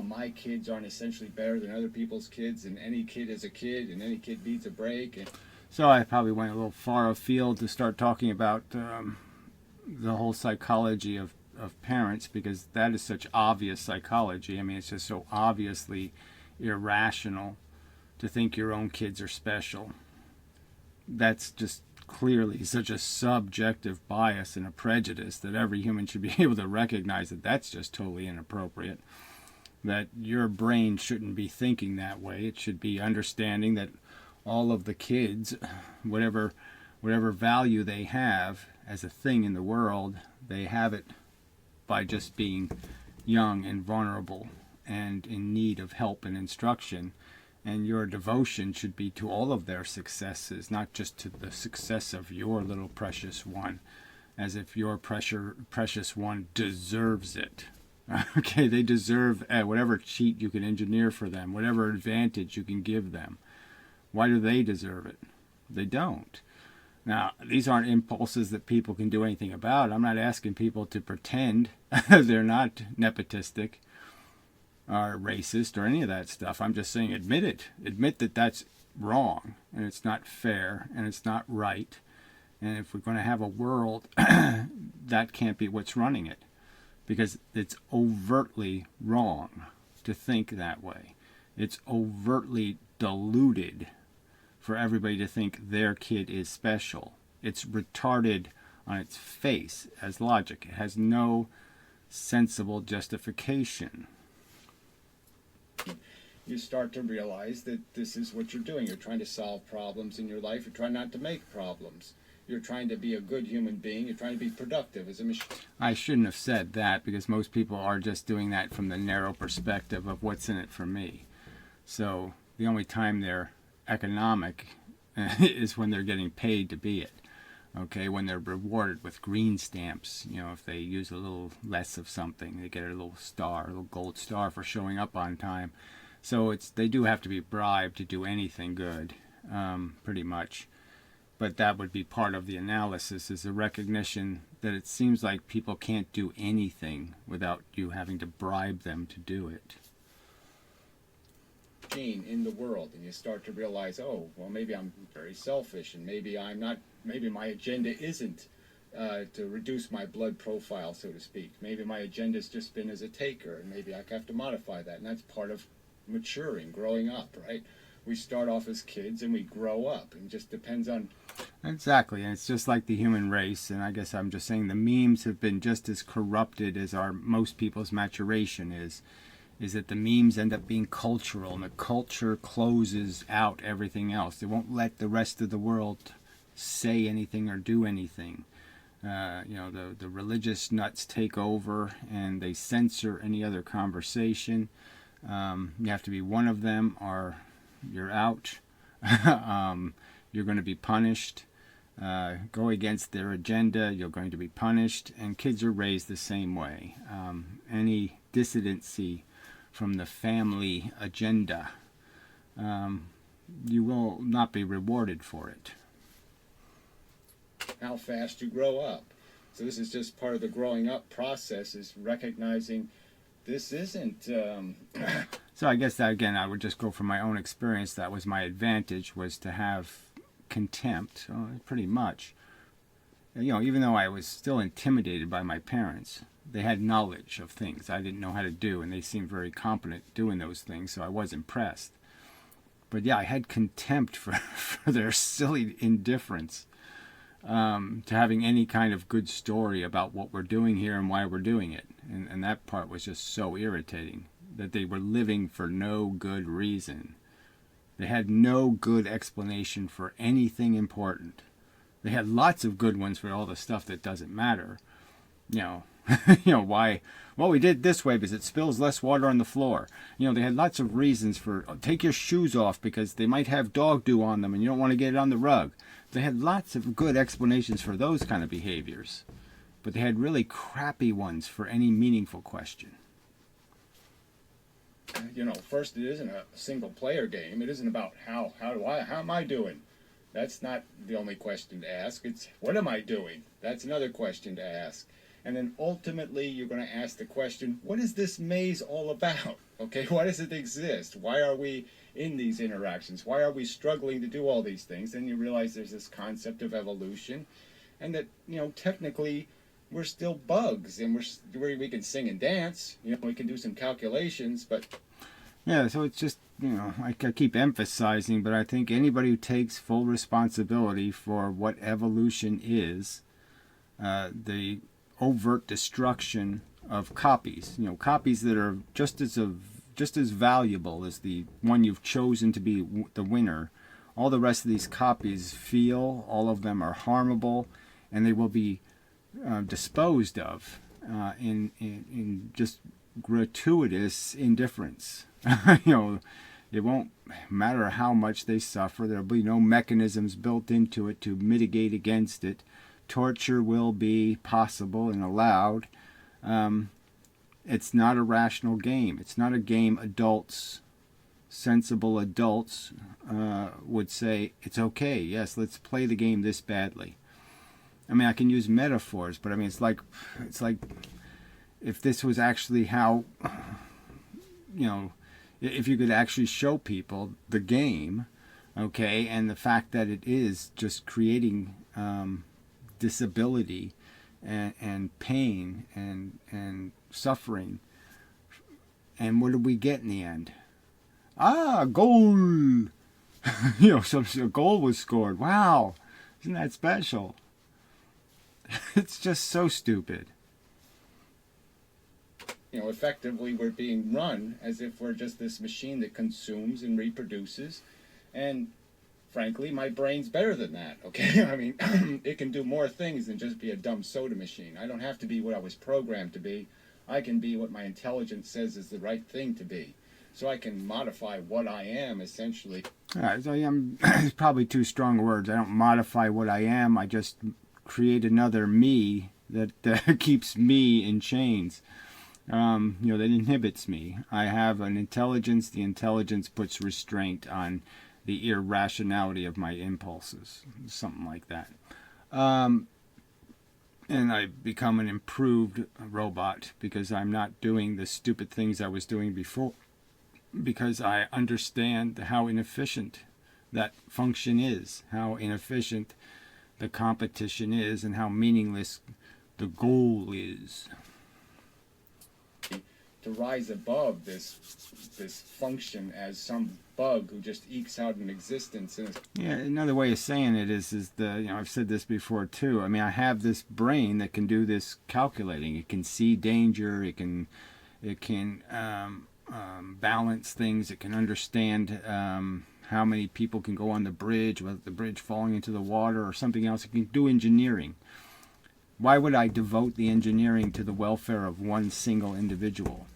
my kids aren't essentially better than other people's kids, and any kid is a kid, and any kid needs a break. So I probably went a little far afield to start talking about the whole psychology of parents, because that is such obvious psychology. I mean, it's just so obviously irrational to think your own kids are special. That's just clearly such a subjective bias and a prejudice that every human should be able to recognize that that's just totally inappropriate. That your brain shouldn't be thinking that way. It should be understanding that all of the kids, whatever value they have as a thing in the world, they have it by just being young and vulnerable and in need of help and instruction. And your devotion should be to all of their successes, not just to the success of your little precious one, as if your precious one deserves it. Okay, they deserve whatever cheat you can engineer for them, whatever advantage you can give them. Why do they deserve it? They don't. Now, these aren't impulses that people can do anything about. I'm not asking people to pretend they're not nepotistic or racist or any of that stuff. I'm just saying admit it. Admit that that's wrong and it's not fair and it's not right. And if we're going to have a world, that can't be what's running it, because it's overtly wrong to think that way. It's overtly deluded for everybody to think their kid is special. It's retarded on its face as logic. It has no sensible justification. You start to realize that this is what you're doing. You're trying to solve problems in your life. You're trying not to make problems. You're trying to be a good human being. You're trying to be productive as a machine. I shouldn't have said that, because most people are just doing that from the narrow perspective of what's in it for me. So the only time they're economic is when they're getting paid to be it. Okay, when they're rewarded with green stamps, if they use a little less of something, they get a little star, a little gold star for showing up on time. So they do have to be bribed to do anything good, pretty much. But that would be part of the analysis, is the recognition that it seems like people can't do anything without you having to bribe them to do it. machine in the world, and you start to realize, oh, well, maybe I'm very selfish, and maybe I'm not. Maybe my agenda isn't to reduce my blood profile, so to speak. Maybe my agenda's just been as a taker, and maybe I have to modify that, and that's part of maturing, growing up, right? We start off as kids and we grow up, and it just depends on. Exactly, and it's just like the human race, and I guess I'm just saying the memes have been just as corrupted as most people's maturation is that the memes end up being cultural, and the culture closes out everything else. They won't let the rest of the world say anything or do anything. The religious nuts take over, and they censor any other conversation. You have to be one of them, or you're out. You're going to be punished. Go against their agenda, you're going to be punished. And kids are raised the same way. Any dissidency from the family agenda, you will not be rewarded for it. How fast you grow up. So this is just part of the growing up process, is recognizing this isn't. So I guess that, again, I would just go from my own experience. That was my advantage, was to have contempt, pretty much. Even though I was still intimidated by my parents, they had knowledge of things I didn't know how to do, and they seemed very competent doing those things, so I was impressed. But yeah, I had contempt for their silly indifference to having any kind of good story about what we're doing here and why we're doing it. And that part was just so irritating, that they were living for no good reason. They had no good explanation for anything important. They had lots of good ones for all the stuff that doesn't matter. Why? Well, we did it this way because it spills less water on the floor. They had lots of reasons for, take your shoes off because they might have dog dew on them and you don't want to get it on the rug. They had lots of good explanations for those kind of behaviors, but they had really crappy ones for any meaningful question. First, it isn't a single player game. It isn't about how am I doing? That's not the only question to ask. It's what am I doing? That's another question to ask. And then ultimately you're going to ask the question, what is this maze all about? Okay, why does it exist? Why are we in these interactions? Why are we struggling to do all these things? Then you realize there's this concept of evolution, and that, technically we're still bugs, and we can sing and dance, we can do some calculations, but yeah, so it's just, I keep emphasizing, but I think anybody who takes full responsibility for what evolution is, the overt destruction of copies, copies that are just as valuable as the one you've chosen to be the winner. All the rest of these copies all of them are harmable, and they will be disposed of in just gratuitous indifference. It won't matter how much they suffer. There'll be no mechanisms built into it to mitigate against it. Torture will be possible and allowed. It's not a rational game. It's not a game sensible adults would say, it's okay, yes, let's play the game this badly. I can use metaphors, but it's like if this was actually how, if you could actually show people the game, okay, and the fact that it is just creating disability and pain and suffering, and what did we get in the end? Goal! A goal was scored. Wow, isn't that special? It's just so stupid. Effectively we're being run as if we're just this machine that consumes and reproduces, and frankly, my brain's better than that, okay? It can do more things than just be a dumb soda machine. I don't have to be what I was programmed to be. I can be what my intelligence says is the right thing to be. So I can modify what I am, essentially. All right, so it's probably too strong words. I don't modify what I am. I just create another me that keeps me in chains. That inhibits me. I have an intelligence. The intelligence puts restraint on the irrationality of my impulses, something like that. And I become an improved robot because I'm not doing the stupid things I was doing before. because I understand how inefficient that function is, how inefficient the competition is, and how meaningless the goal is. To rise above this function as some bug who just ekes out an existence. Yeah, another way of saying it is I've said this before too. I mean, I have this brain that can do this calculating. It can see danger. It can balance things. It can understand how many people can go on the bridge, whether the bridge falling into the water or something else. It can do engineering. Why would I devote the engineering to the welfare of one single individual?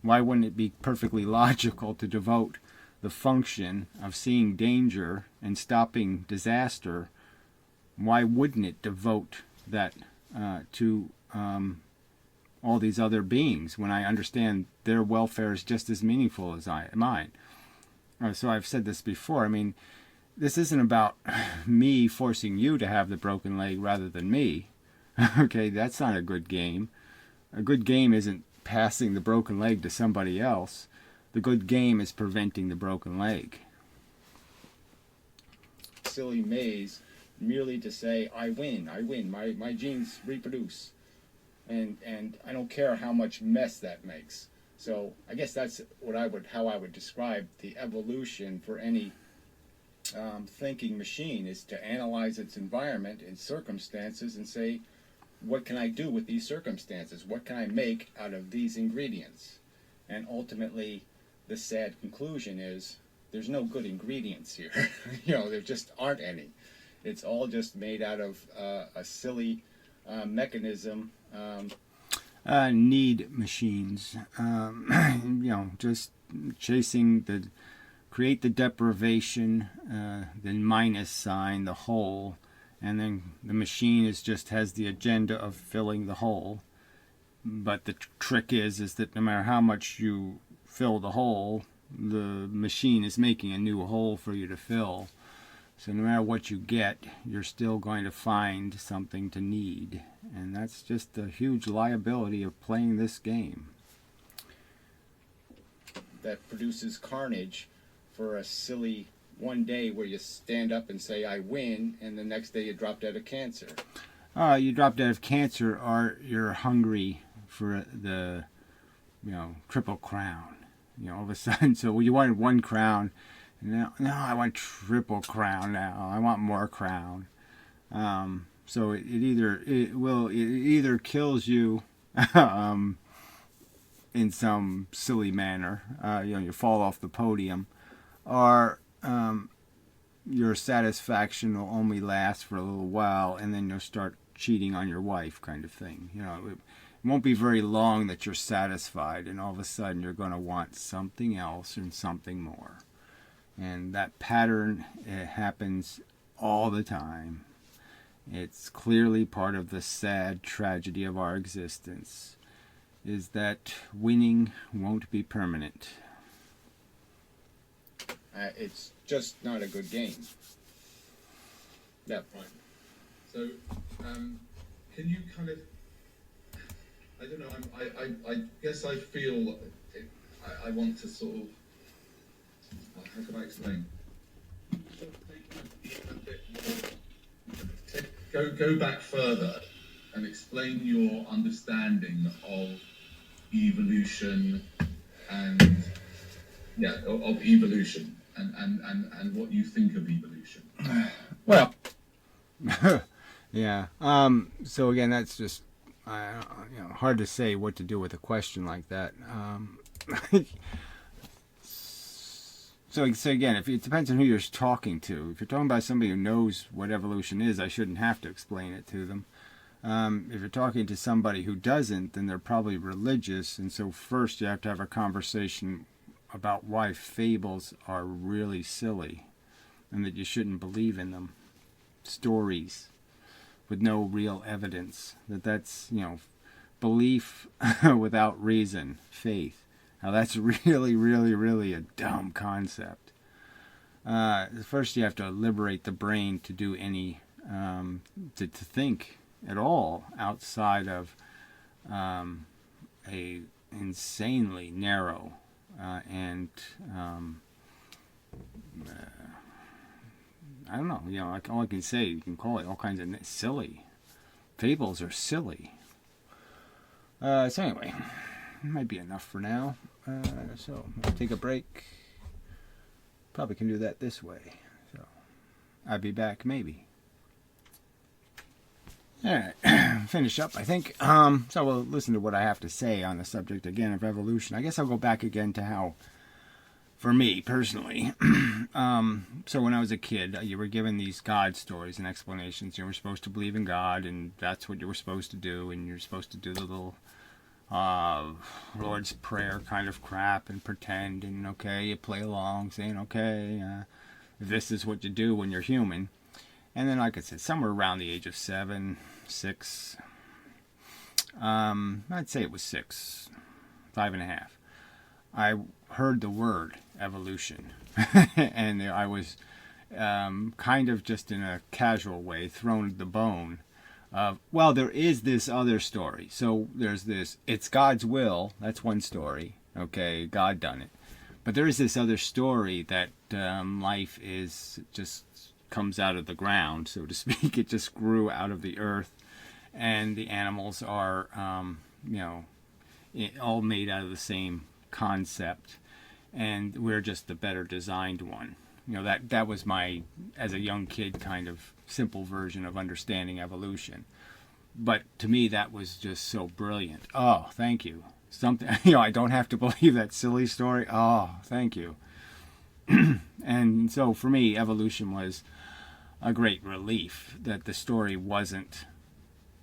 Why wouldn't it be perfectly logical to devote the function of seeing danger and stopping disaster? Why wouldn't it devote that to all these other beings when I understand their welfare is just as meaningful as mine? So I've said this before. I mean, this isn't about me forcing you to have the broken leg rather than me. Okay, that's not a good game. A good game isn't passing the broken leg to somebody else. The good game is preventing the broken leg. Silly maze merely to say, I win, my genes reproduce. And I don't care how much mess that makes. So I guess that's how I would describe the evolution for any thinking machine, is to analyze its environment, its circumstances, and say, what can I do with these circumstances? What can I make out of these ingredients? And ultimately, the sad conclusion is there's no good ingredients here. There just aren't any. It's all just made out of a silly mechanism. Need machines. Just chasing create the deprivation, then minus sign, the whole. And then the machine has the agenda of filling the hole. But the trick is that no matter how much you fill the hole, the machine is making a new hole for you to fill. So no matter what you get, you're still going to find something to need. And that's just a huge liability of playing this game. That produces carnage for a silly one day where you stand up and say, I win, and the next day you drop dead of cancer. You drop dead of cancer, or you're hungry for the, Triple Crown. All of a sudden, so you wanted one crown, and now, no, I want Triple Crown now. I want more crown. So it either kills you in some silly manner, you fall off the podium, or your satisfaction will only last for a little while, and then you'll start cheating on your wife, kind of thing. It won't be very long that you're satisfied, and all of a sudden you're going to want something else and something more. And that pattern, it happens all the time. It's clearly part of the sad tragedy of our existence, is that winning won't be permanent. It's just not a good game. Right. So, can you kind of, I don't know, I guess I feel, I want to sort of, how can I explain? Go back further and explain your understanding of evolution and, of evolution. And what you think of evolution. Well, yeah. So again, that's just hard to say what to do with a question like that. So again, it depends on who you're talking to. If you're talking about somebody who knows what evolution is, I shouldn't have to explain it to them. If you're talking to somebody who doesn't, then they're probably religious, and so first you have to have a conversation about why fables are really silly and that you shouldn't believe in them. Stories with no real evidence. That's belief without reason, faith. Now that's really, really, really a dumb concept. First you have to liberate the brain to do any, to think at all outside of a insanely narrow and I don't know. Like all I can say, you can call it all kinds of silly. Fables are silly. So anyway, might be enough for now. So I'll take a break. Probably can do that this way. So I'll be back maybe. Alright, finish up I think. So we'll listen to what I have to say on the subject again of evolution. I guess I'll go back again to how, for me personally, so when I was a kid, you were given these God stories and explanations. You were supposed to believe in God, and that's what you were supposed to do, and you're supposed to do the little Lord's Prayer kind of crap and pretend, and okay, you play along saying, okay, this is what you do when you're human. And then, like I said, somewhere around the age of 7, 6, I'd say it was 6, 5.5, I heard the word evolution. And I was kind of just in a casual way thrown the bone of, well, there is this other story. So there's this, it's God's will, that's one story, okay, God done it. But there is this other story that life is just comes out of the ground, so to speak. It just grew out of the earth, and the animals are, all made out of the same concept, and we're just the better designed one. That was my, as a young kid, kind of simple version of understanding evolution. But to me, that was just so brilliant. Oh, thank you. Something, I don't have to believe that silly story. Oh, thank you. And so for me, evolution was a great relief that the story wasn't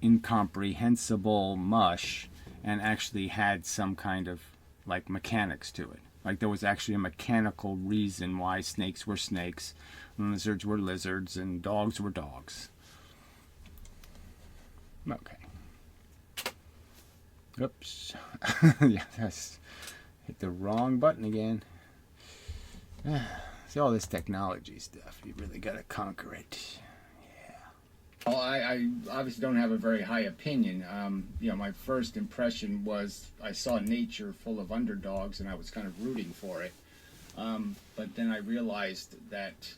incomprehensible mush and actually had some kind of like mechanics to it. Like there was actually a mechanical reason why snakes were snakes, and lizards were lizards, and dogs were dogs. Okay. Oops. Yeah, that's hit the wrong button again. See, all this technology stuff, you really got to conquer it. Yeah. Well, I obviously don't have a very high opinion. My first impression was I saw nature full of underdogs, and I was kind of rooting for it. But then I realized that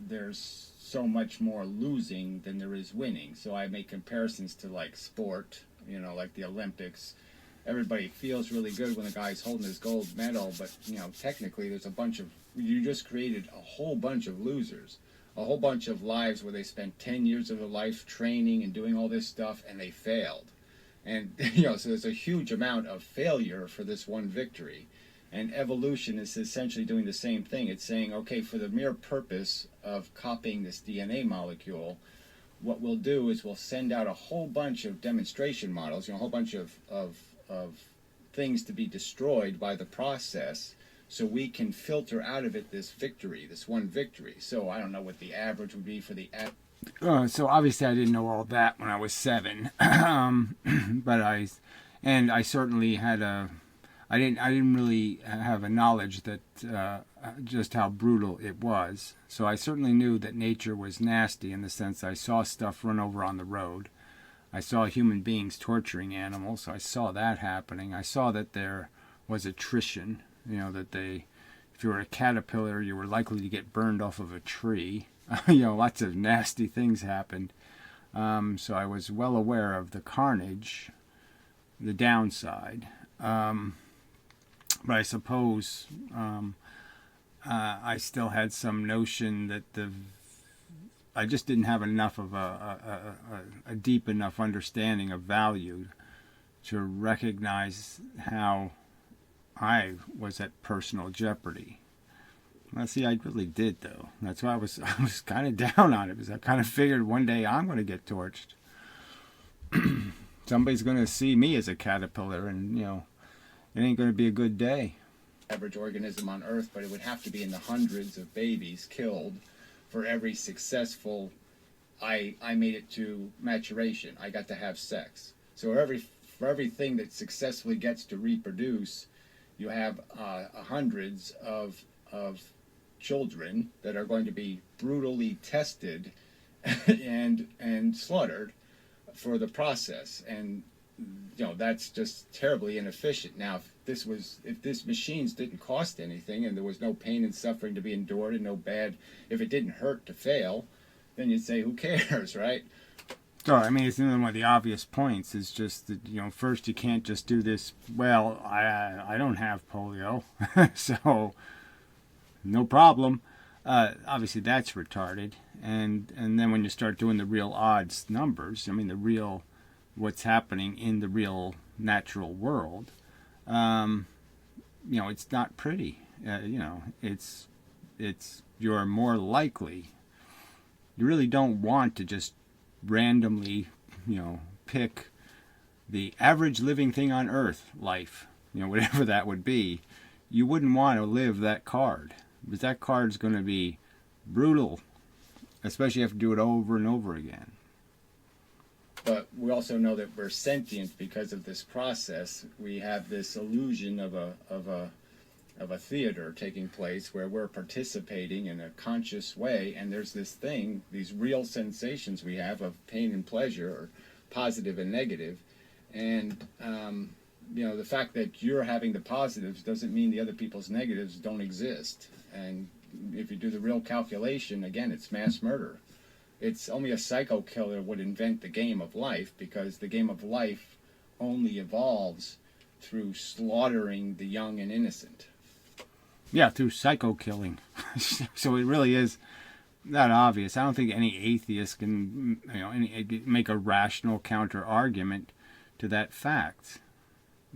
there's so much more losing than there is winning. So I make comparisons to like sport, like the Olympics. Everybody feels really good when the guy's holding his gold medal, but technically there's you just created a whole bunch of losers, a whole bunch of lives where they spent 10 years of their life training and doing all this stuff, and they failed. And so there's a huge amount of failure for this one victory. And evolution is essentially doing the same thing. It's saying, okay, for the mere purpose of copying this DNA molecule, what we'll do is we'll send out a whole bunch of demonstration models, a whole bunch of things to be destroyed by the process, so we can filter out of it this one victory. So I don't know what the average would be for the so obviously I didn't know all that when I was 7, but I certainly had I didn't really have a knowledge that just how brutal it was. So I certainly knew that nature was nasty in the sense I saw stuff run over on the road. I saw human beings torturing animals, so I saw that happening. I saw that there was attrition, that if you were a caterpillar, you were likely to get burned off of a tree. Lots of nasty things happened. So I was well aware of the carnage, the downside. But I suppose I still had some notion that I just didn't have enough of a deep enough understanding of value to recognize how I was at personal jeopardy. Well, see, I really did, though. That's why I was kind of down on it, because I kind of figured one day I'm going to get torched. Somebody's going to see me as a caterpillar, and, it ain't going to be a good day. Average organism on Earth, but it would have to be in the hundreds of babies killed for every successful, I made it to maturation. I got to have sex. So for everything that successfully gets to reproduce, you have hundreds of children that are going to be brutally tested and slaughtered for the process. And that's just terribly inefficient. Now, if this machines didn't cost anything and there was no pain and suffering to be endured and if it didn't hurt to fail, then you'd say, who cares, right? So, I mean, it's one of the obvious points is just that, first you can't just do this, well, I don't have polio, so no problem. Obviously, that's retarded. And then when you start doing the real odds numbers, I mean, what's happening in the real natural world, it's not pretty. You're more likely. You really don't want to just randomly, pick the average living thing on Earth life, whatever that would be. You wouldn't want to live that card, because that card's going to be brutal, especially if you have to do it over and over again. But we also know that we're sentient because of this process. We have this illusion of a theater taking place where we're participating in a conscious way, and there's these real sensations we have of pain and pleasure, or positive and negative. And the fact that you're having the positives doesn't mean the other people's negatives don't exist. And if you do the real calculation, again, it's mass murder. It's only a psycho killer would invent the game of life, because the game of life only evolves through slaughtering the young and innocent. Yeah, through psycho killing. So it really is not obvious. I don't think any atheist can make a rational counter argument to that fact.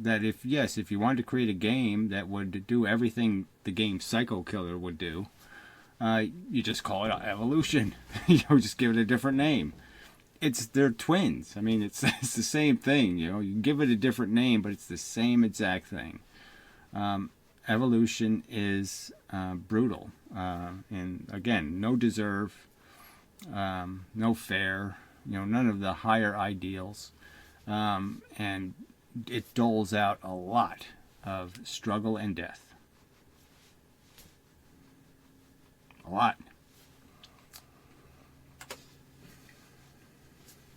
That if you wanted to create a game that would do everything the game Psycho Killer would do, you just call it evolution. Just give it a different name. They're twins. I mean, it's the same thing. You give it a different name, but it's the same exact thing. Evolution is brutal, and again, no deserve, no fair. None of the higher ideals, and it doles out a lot of struggle and death. A lot.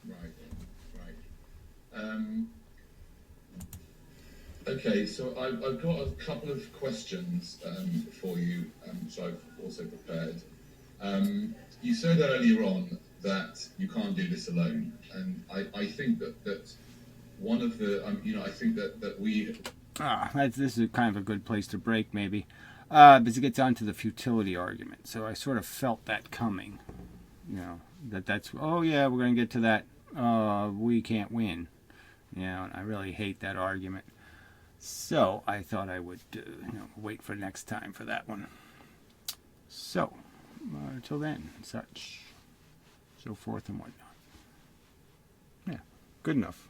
Right. Okay, so I've got a couple of questions for you, so I've also prepared. You said earlier on that you can't do this alone, and I think that one of the, I think that we... This is kind of a good place to break, maybe, because it gets onto the futility argument. So I sort of felt that coming, that's, oh yeah, we're going to get to that, we can't win, and I really hate that argument. So I thought I would, wait for next time for that one. So, until then, such, so forth and whatnot. Yeah, good enough.